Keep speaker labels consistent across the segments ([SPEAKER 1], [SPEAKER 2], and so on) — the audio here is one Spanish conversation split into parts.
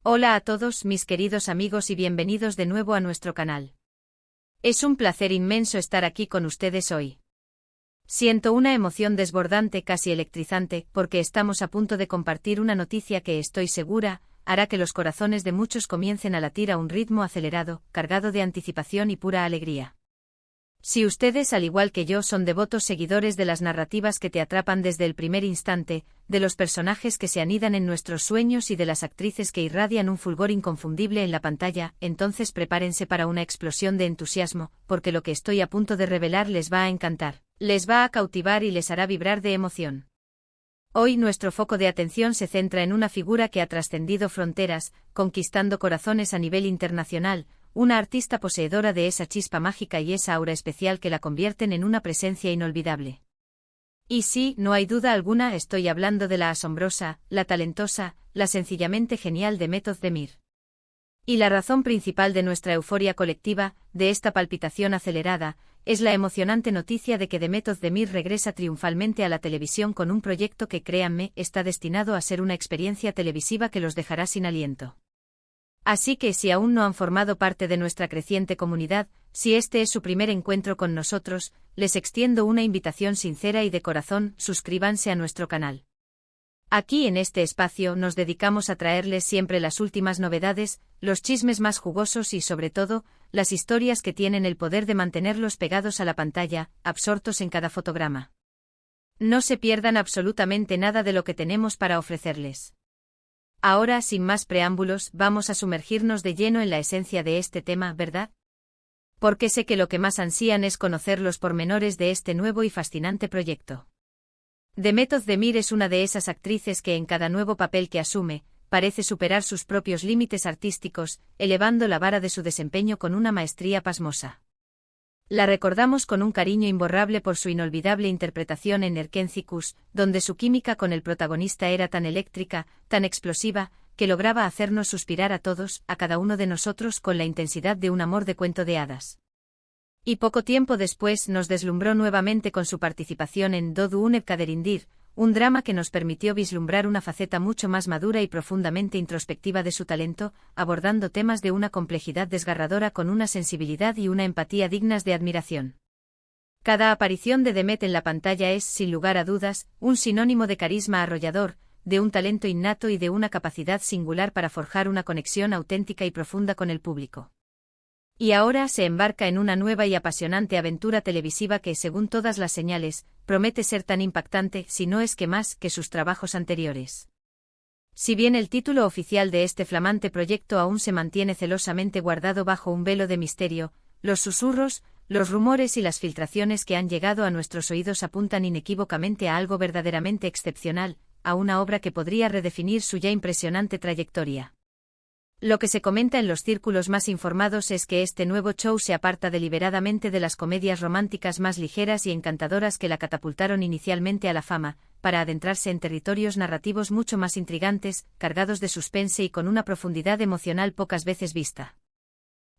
[SPEAKER 1] Hola a todos mis queridos amigos y bienvenidos de nuevo a nuestro canal. Es un placer inmenso estar aquí con ustedes hoy. Siento una emoción desbordante, casi electrizante, porque estamos a punto de compartir una noticia que estoy segura hará que los corazones de muchos comiencen a latir a un ritmo acelerado, cargado de anticipación y pura alegría. Si ustedes, al igual que yo, son devotos seguidores de las narrativas que te atrapan desde el primer instante, de los personajes que se anidan en nuestros sueños y de las actrices que irradian un fulgor inconfundible en la pantalla, entonces prepárense para una explosión de entusiasmo, porque lo que estoy a punto de revelar les va a encantar, les va a cautivar y les hará vibrar de emoción. Hoy nuestro foco de atención se centra en una figura que ha trascendido fronteras, conquistando corazones a nivel internacional, una artista poseedora de esa chispa mágica y esa aura especial que la convierten en una presencia inolvidable. Y sí, no hay duda alguna, estoy hablando de la asombrosa, la talentosa, la sencillamente genial Demet Özdemir. Y la razón principal de nuestra euforia colectiva, de esta palpitación acelerada, es la emocionante noticia de que Demet Özdemir regresa triunfalmente a la televisión con un proyecto que, créanme, está destinado a ser una experiencia televisiva que los dejará sin aliento. Así que si aún no han formado parte de nuestra creciente comunidad, si este es su primer encuentro con nosotros, les extiendo una invitación sincera y de corazón: suscríbanse a nuestro canal. Aquí en este espacio nos dedicamos a traerles siempre las últimas novedades, los chismes más jugosos y sobre todo, las historias que tienen el poder de mantenerlos pegados a la pantalla, absortos en cada fotograma. No se pierdan absolutamente nada de lo que tenemos para ofrecerles. Ahora, sin más preámbulos, vamos a sumergirnos de lleno en la esencia de este tema, ¿verdad? Porque sé que lo que más ansían es conocer los pormenores de este nuevo y fascinante proyecto. Demet Özdemir es una de esas actrices que en cada nuevo papel que asume, parece superar sus propios límites artísticos, elevando la vara de su desempeño con una maestría pasmosa. La recordamos con un cariño imborrable por su inolvidable interpretación en Erkenci Kuş, donde su química con el protagonista era tan eléctrica, tan explosiva, que lograba hacernos suspirar a todos, a cada uno de nosotros con la intensidad de un amor de cuento de hadas. Y poco tiempo después nos deslumbró nuevamente con su participación en Doğduğun Kaderindir, un drama que nos permitió vislumbrar una faceta mucho más madura y profundamente introspectiva de su talento, abordando temas de una complejidad desgarradora con una sensibilidad y una empatía dignas de admiración. Cada aparición de Demet en la pantalla es, sin lugar a dudas, un sinónimo de carisma arrollador, de un talento innato y de una capacidad singular para forjar una conexión auténtica y profunda con el público. Y ahora se embarca en una nueva y apasionante aventura televisiva que, según todas las señales, promete ser tan impactante, si no es que más, que sus trabajos anteriores. Si bien el título oficial de este flamante proyecto aún se mantiene celosamente guardado bajo un velo de misterio, los susurros, los rumores y las filtraciones que han llegado a nuestros oídos apuntan inequívocamente a algo verdaderamente excepcional, a una obra que podría redefinir su ya impresionante trayectoria. Lo que se comenta en los círculos más informados es que este nuevo show se aparta deliberadamente de las comedias románticas más ligeras y encantadoras que la catapultaron inicialmente a la fama, para adentrarse en territorios narrativos mucho más intrigantes, cargados de suspense y con una profundidad emocional pocas veces vista.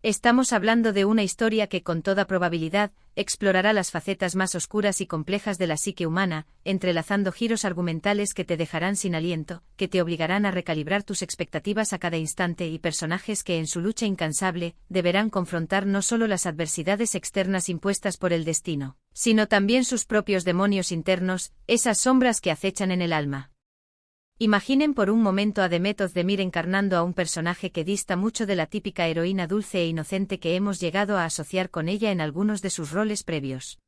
[SPEAKER 1] Estamos hablando de una historia que, con toda probabilidad, explorará las facetas más oscuras y complejas de la psique humana, entrelazando giros argumentales que te dejarán sin aliento, que te obligarán a recalibrar tus expectativas a cada instante y personajes que en su lucha incansable, deberán confrontar no solo las adversidades externas impuestas por el destino, sino también sus propios demonios internos, esas sombras que acechan en el alma. Imaginen por un momento a Demet Özdemir encarnando a un personaje que dista mucho de la típica heroína dulce e inocente que hemos llegado a asociar con ella en algunos de sus roles previos.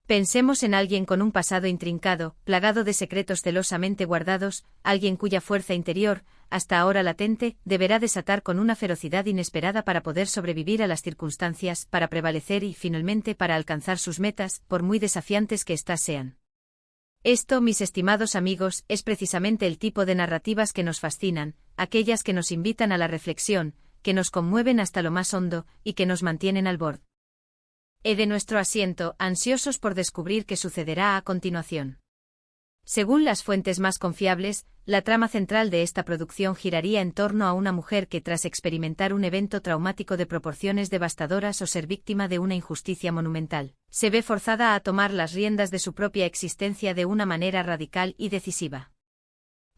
[SPEAKER 1] Pensemos en alguien con un pasado intrincado, plagado de secretos celosamente guardados, alguien cuya fuerza interior, hasta ahora latente, deberá desatar con una ferocidad inesperada para poder sobrevivir a las circunstancias, para prevalecer y, finalmente, para alcanzar sus metas, por muy desafiantes que éstas sean. Esto, mis estimados amigos, es precisamente el tipo de narrativas que nos fascinan, aquellas que nos invitan a la reflexión, que nos conmueven hasta lo más hondo, y que nos mantienen al borde de nuestro asiento, ansiosos por descubrir qué sucederá a continuación. Según las fuentes más confiables, la trama central de esta producción giraría en torno a una mujer que, tras experimentar un evento traumático de proporciones devastadoras o ser víctima de una injusticia monumental, se ve forzada a tomar las riendas de su propia existencia de una manera radical y decisiva.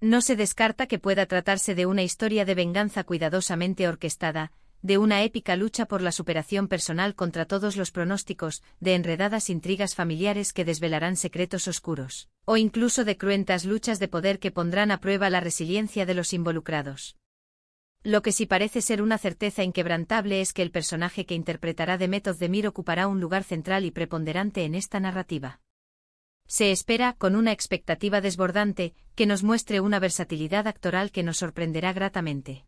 [SPEAKER 1] No se descarta que pueda tratarse de una historia de venganza cuidadosamente orquestada, de una épica lucha por la superación personal contra todos los pronósticos, de enredadas intrigas familiares que desvelarán secretos oscuros, o incluso de cruentas luchas de poder que pondrán a prueba la resiliencia de los involucrados. Lo que sí parece ser una certeza inquebrantable es que el personaje que interpretará Demet Özdemir ocupará un lugar central y preponderante en esta narrativa. Se espera, con una expectativa desbordante, que nos muestre una versatilidad actoral que nos sorprenderá gratamente.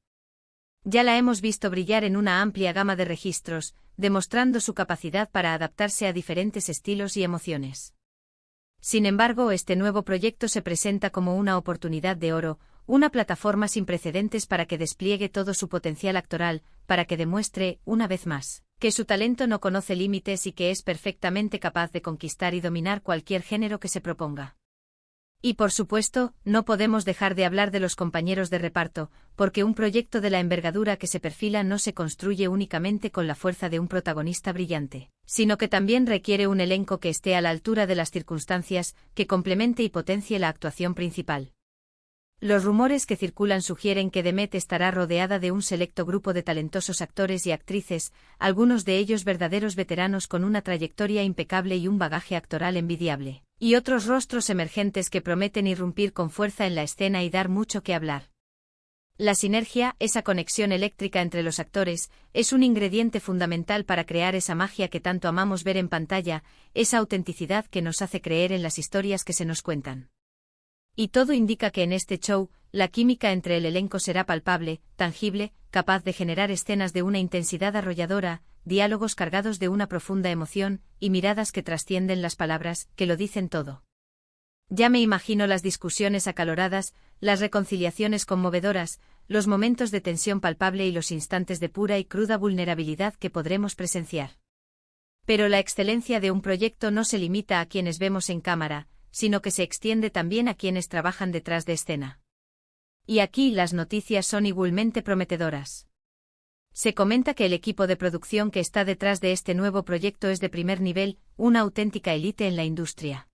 [SPEAKER 1] Ya la hemos visto brillar en una amplia gama de registros, demostrando su capacidad para adaptarse a diferentes estilos y emociones. Sin embargo, este nuevo proyecto se presenta como una oportunidad de oro, una plataforma sin precedentes para que despliegue todo su potencial actoral, para que demuestre, una vez más, que su talento no conoce límites y que es perfectamente capaz de conquistar y dominar cualquier género que se proponga. Y por supuesto, no podemos dejar de hablar de los compañeros de reparto, porque un proyecto de la envergadura que se perfila no se construye únicamente con la fuerza de un protagonista brillante, sino que también requiere un elenco que esté a la altura de las circunstancias, que complemente y potencie la actuación principal. Los rumores que circulan sugieren que Demet estará rodeada de un selecto grupo de talentosos actores y actrices, algunos de ellos verdaderos veteranos con una trayectoria impecable y un bagaje actoral envidiable, y otros rostros emergentes que prometen irrumpir con fuerza en la escena y dar mucho que hablar. La sinergia, esa conexión eléctrica entre los actores, es un ingrediente fundamental para crear esa magia que tanto amamos ver en pantalla, esa autenticidad que nos hace creer en las historias que se nos cuentan. Y todo indica que en este show, la química entre el elenco será palpable, tangible, capaz de generar escenas de una intensidad arrolladora, diálogos cargados de una profunda emoción, y miradas que trascienden las palabras, que lo dicen todo. Ya me imagino las discusiones acaloradas, las reconciliaciones conmovedoras, los momentos de tensión palpable y los instantes de pura y cruda vulnerabilidad que podremos presenciar. Pero la excelencia de un proyecto no se limita a quienes vemos en cámara, sino que se extiende también a quienes trabajan detrás de escena. Y aquí las noticias son igualmente prometedoras. Se comenta que el equipo de producción que está detrás de este nuevo proyecto es de primer nivel, una auténtica élite en la industria.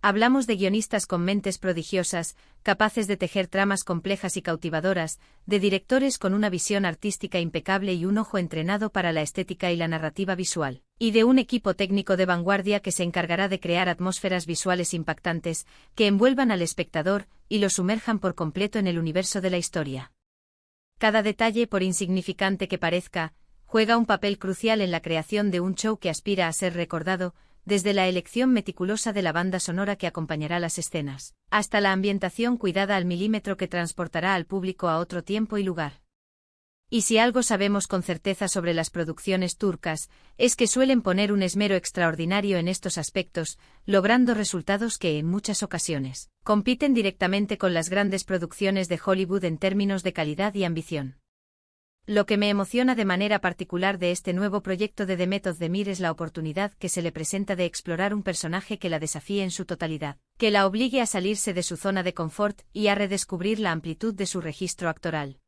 [SPEAKER 1] Hablamos de guionistas con mentes prodigiosas, capaces de tejer tramas complejas y cautivadoras, de directores con una visión artística impecable y un ojo entrenado para la estética y la narrativa visual, y de un equipo técnico de vanguardia que se encargará de crear atmósferas visuales impactantes, que envuelvan al espectador y lo sumerjan por completo en el universo de la historia. Cada detalle, por insignificante que parezca, juega un papel crucial en la creación de un show que aspira a ser recordado, desde la elección meticulosa de la banda sonora que acompañará las escenas, hasta la ambientación cuidada al milímetro que transportará al público a otro tiempo y lugar. Y si algo sabemos con certeza sobre las producciones turcas, es que suelen poner un esmero extraordinario en estos aspectos, logrando resultados que, en muchas ocasiones, compiten directamente con las grandes producciones de Hollywood en términos de calidad y ambición. Lo que me emociona de manera particular de este nuevo proyecto de Demet Özdemir es la oportunidad que se le presenta de explorar un personaje que la desafíe en su totalidad, que la obligue a salirse de su zona de confort y a redescubrir la amplitud de su registro actoral.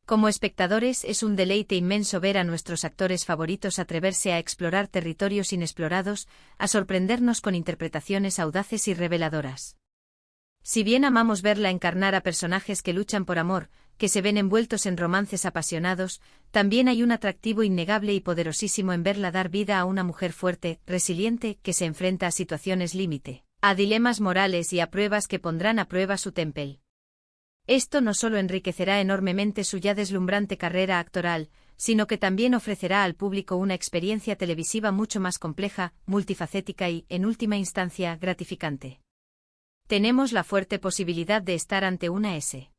[SPEAKER 1] Como espectadores es un deleite inmenso ver a nuestros actores favoritos atreverse a explorar territorios inexplorados, a sorprendernos con interpretaciones audaces y reveladoras. Si bien amamos verla encarnar a personajes que luchan por amor, que se ven envueltos en romances apasionados, también hay un atractivo innegable y poderosísimo en verla dar vida a una mujer fuerte, resiliente, que se enfrenta a situaciones límite, a dilemas morales y a pruebas que pondrán a prueba su temple. Esto no solo enriquecerá enormemente su ya deslumbrante carrera actoral, sino que también ofrecerá al público una experiencia televisiva mucho más compleja, multifacética y, en última instancia, gratificante. Tenemos la fuerte posibilidad de estar ante una serie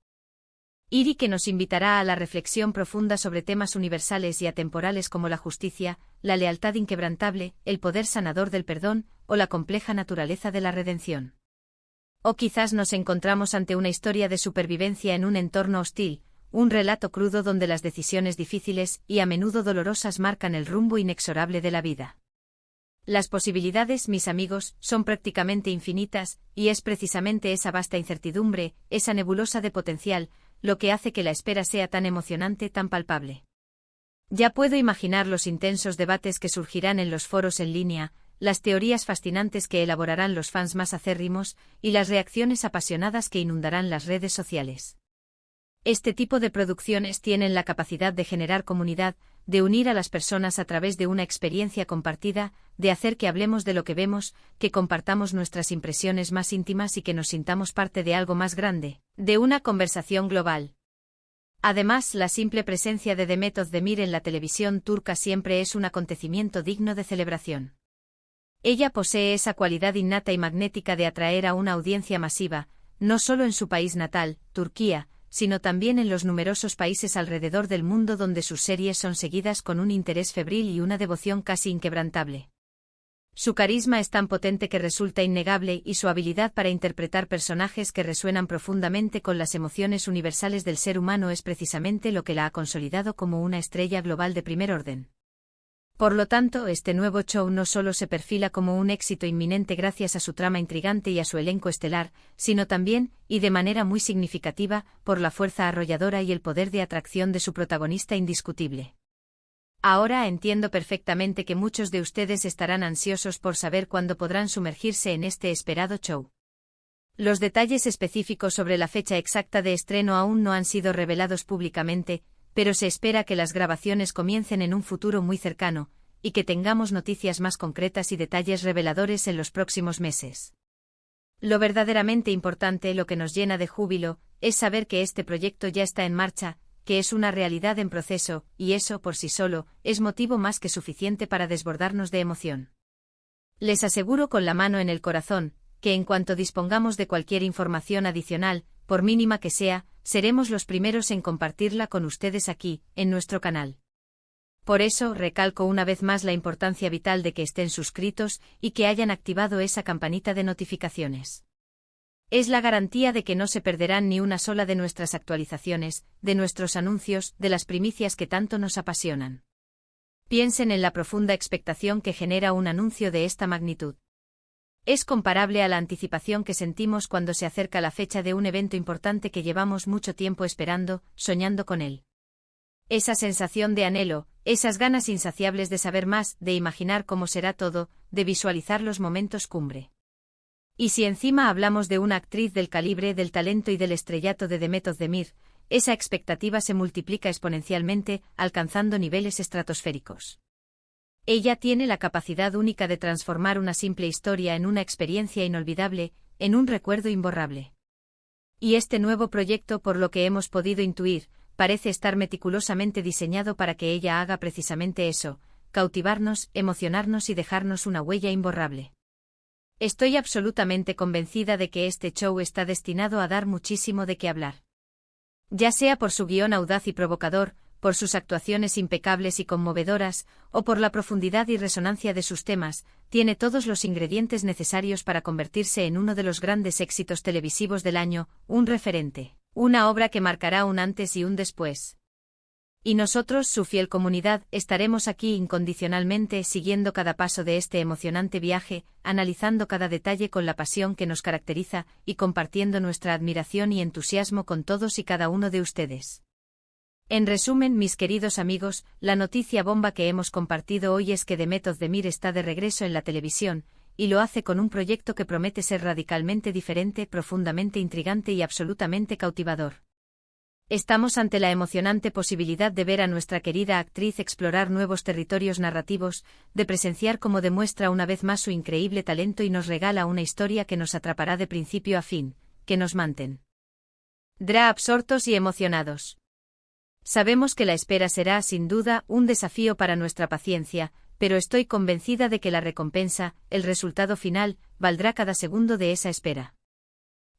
[SPEAKER 1] que nos invitará a la reflexión profunda sobre temas universales y atemporales como la justicia, la lealtad inquebrantable, el poder sanador del perdón, o la compleja naturaleza de la redención. O quizás nos encontramos ante una historia de supervivencia en un entorno hostil, un relato crudo donde las decisiones difíciles y a menudo dolorosas marcan el rumbo inexorable de la vida. Las posibilidades, mis amigos, son prácticamente infinitas, y es precisamente esa vasta incertidumbre, esa nebulosa de potencial, lo que hace que la espera sea tan emocionante, tan palpable. Ya puedo imaginar los intensos debates que surgirán en los foros en línea, las teorías fascinantes que elaborarán los fans más acérrimos y las reacciones apasionadas que inundarán las redes sociales. Este tipo de producciones tienen la capacidad de generar comunidad, de unir a las personas a través de una experiencia compartida, de hacer que hablemos de lo que vemos, que compartamos nuestras impresiones más íntimas y que nos sintamos parte de algo más grande, de una conversación global. Además, la simple presencia de Demet Özdemir en la televisión turca siempre es un acontecimiento digno de celebración. Ella posee esa cualidad innata y magnética de atraer a una audiencia masiva, no solo en su país natal, Turquía, sino también en los numerosos países alrededor del mundo donde sus series son seguidas con un interés febril y una devoción casi inquebrantable. Su carisma es tan potente que resulta innegable y su habilidad para interpretar personajes que resuenan profundamente con las emociones universales del ser humano es precisamente lo que la ha consolidado como una estrella global de primer orden. Por lo tanto, este nuevo show no solo se perfila como un éxito inminente gracias a su trama intrigante y a su elenco estelar, sino también, y de manera muy significativa, por la fuerza arrolladora y el poder de atracción de su protagonista indiscutible. Ahora entiendo perfectamente que muchos de ustedes estarán ansiosos por saber cuándo podrán sumergirse en este esperado show. Los detalles específicos sobre la fecha exacta de estreno aún no han sido revelados públicamente, pero se espera que las grabaciones comiencen en un futuro muy cercano, y que tengamos noticias más concretas y detalles reveladores en los próximos meses. Lo verdaderamente importante, lo que nos llena de júbilo, es saber que este proyecto ya está en marcha, que es una realidad en proceso, y eso, por sí solo, es motivo más que suficiente para desbordarnos de emoción. Les aseguro con la mano en el corazón, que en cuanto dispongamos de cualquier información adicional, por mínima que sea, seremos los primeros en compartirla con ustedes aquí, en nuestro canal. Por eso, recalco una vez más la importancia vital de que estén suscritos y que hayan activado esa campanita de notificaciones. Es la garantía de que no se perderán ni una sola de nuestras actualizaciones, de nuestros anuncios, de las primicias que tanto nos apasionan. Piensen en la profunda expectación que genera un anuncio de esta magnitud. Es comparable a la anticipación que sentimos cuando se acerca la fecha de un evento importante que llevamos mucho tiempo esperando, soñando con él. Esa sensación de anhelo, esas ganas insaciables de saber más, de imaginar cómo será todo, de visualizar los momentos cumbre. Y si encima hablamos de una actriz del calibre, del talento y del estrellato de Demet Özdemir, esa expectativa se multiplica exponencialmente, alcanzando niveles estratosféricos. Ella tiene la capacidad única de transformar una simple historia en una experiencia inolvidable, en un recuerdo imborrable. Y este nuevo proyecto, por lo que hemos podido intuir, parece estar meticulosamente diseñado para que ella haga precisamente eso, cautivarnos, emocionarnos y dejarnos una huella imborrable. Estoy absolutamente convencida de que este show está destinado a dar muchísimo de qué hablar. Ya sea por su guión audaz y provocador, por sus actuaciones impecables y conmovedoras, o por la profundidad y resonancia de sus temas, tiene todos los ingredientes necesarios para convertirse en uno de los grandes éxitos televisivos del año, un referente, una obra que marcará un antes y un después. Y nosotros, su fiel comunidad, estaremos aquí incondicionalmente siguiendo cada paso de este emocionante viaje, analizando cada detalle con la pasión que nos caracteriza y compartiendo nuestra admiración y entusiasmo con todos y cada uno de ustedes. En resumen, mis queridos amigos, la noticia bomba que hemos compartido hoy es que Demet Özdemir está de regreso en la televisión, y lo hace con un proyecto que promete ser radicalmente diferente, profundamente intrigante y absolutamente cautivador. Estamos ante la emocionante posibilidad de ver a nuestra querida actriz explorar nuevos territorios narrativos, de presenciar cómo demuestra una vez más su increíble talento y nos regala una historia que nos atrapará de principio a fin, que nos mantendrá absortos y emocionados. Sabemos que la espera será, sin duda, un desafío para nuestra paciencia, pero estoy convencida de que la recompensa, el resultado final, valdrá cada segundo de esa espera.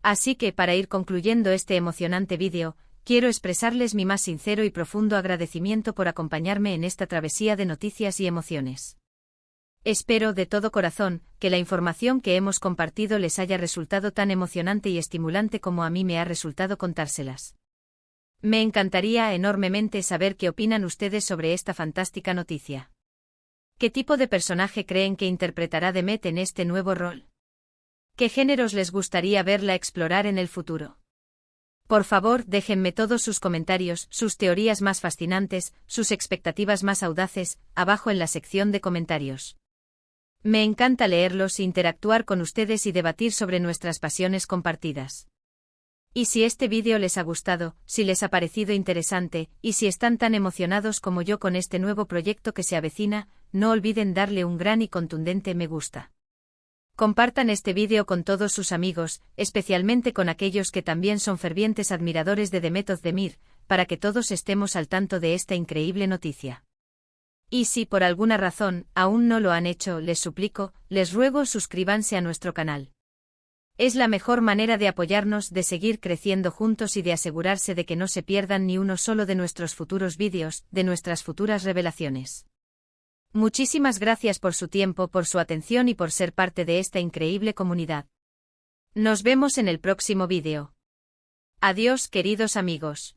[SPEAKER 1] Así que, para ir concluyendo este emocionante vídeo, quiero expresarles mi más sincero y profundo agradecimiento por acompañarme en esta travesía de noticias y emociones. Espero de todo corazón que la información que hemos compartido les haya resultado tan emocionante y estimulante como a mí me ha resultado contárselas. Me encantaría enormemente saber qué opinan ustedes sobre esta fantástica noticia. ¿Qué tipo de personaje creen que interpretará Demet en este nuevo rol? ¿Qué géneros les gustaría verla explorar en el futuro? Por favor, déjenme todos sus comentarios, sus teorías más fascinantes, sus expectativas más audaces, abajo en la sección de comentarios. Me encanta leerlos, interactuar con ustedes y debatir sobre nuestras pasiones compartidas. Y si este vídeo les ha gustado, si les ha parecido interesante, y si están tan emocionados como yo con este nuevo proyecto que se avecina, no olviden darle un gran y contundente me gusta. Compartan este vídeo con todos sus amigos, especialmente con aquellos que también son fervientes admiradores de Demet Özdemir, para que todos estemos al tanto de esta increíble noticia. Y si por alguna razón aún no lo han hecho, les suplico, les ruego suscríbanse a nuestro canal. Es la mejor manera de apoyarnos, de seguir creciendo juntos y de asegurarse de que no se pierdan ni uno solo de nuestros futuros vídeos, de nuestras futuras revelaciones. Muchísimas gracias por su tiempo, por su atención y por ser parte de esta increíble comunidad. Nos vemos en el próximo vídeo. Adiós, queridos amigos.